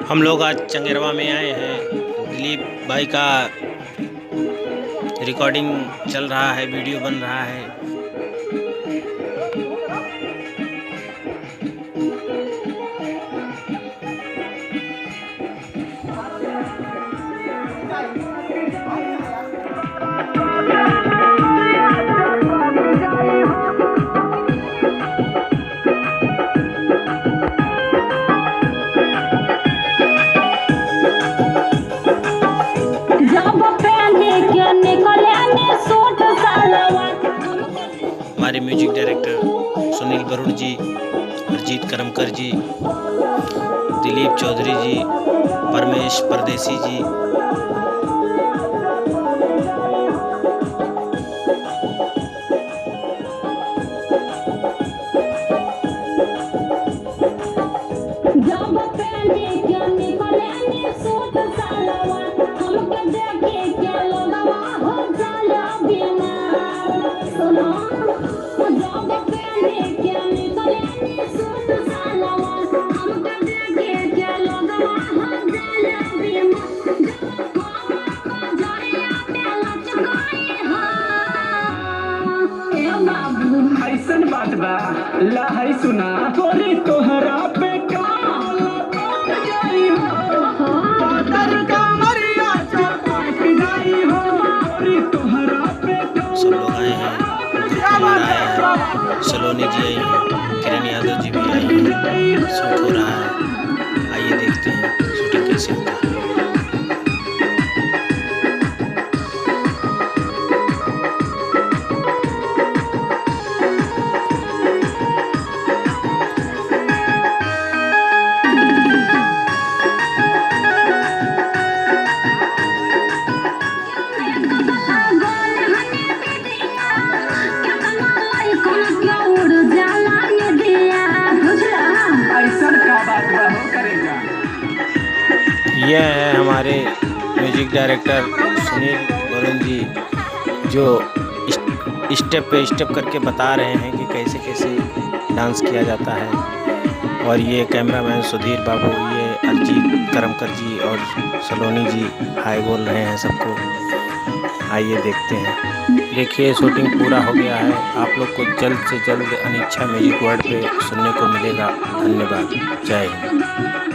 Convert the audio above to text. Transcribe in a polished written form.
हम लोग आज चंगेरवा में आए हैं। दिलीप भाई का रिकॉर्डिंग चल रहा है, वीडियो बन रहा है। हमारे म्यूजिक डायरेक्टर सुनील वरुण जी, अरिजीत करमकर जी, दिलीप चौधरी जी, परमेश परदेसी जी, ऐसन बात बा लहई सुना तोरी तोहरा पे सब लोग आए हैं। कुमार आए हैं, सलोनी जी आई हैं, किरण यादव जी भी आए हैं। शूट हो रहा है, आइए देखते हैं शूटिंग कैसे होता है। यह है हमारे म्यूजिक डायरेक्टर सुनील वरुण जी, जो स्टेप पे स्टेप करके बता रहे हैं कि कैसे कैसे डांस किया जाता है। और ये कैमरामैन सुधीर बाबू, ये अरिजीत करमकर जी और सलोनी जी हाय बोल रहे हैं सबको। आइए देखते हैं। देखिए शूटिंग पूरा हो गया है। आप लोग को जल्द से जल्द अनिच्छा म्यूजिक वर्ल्ड पे सुनने को मिलेगा। धन्यवाद। जय हिंद।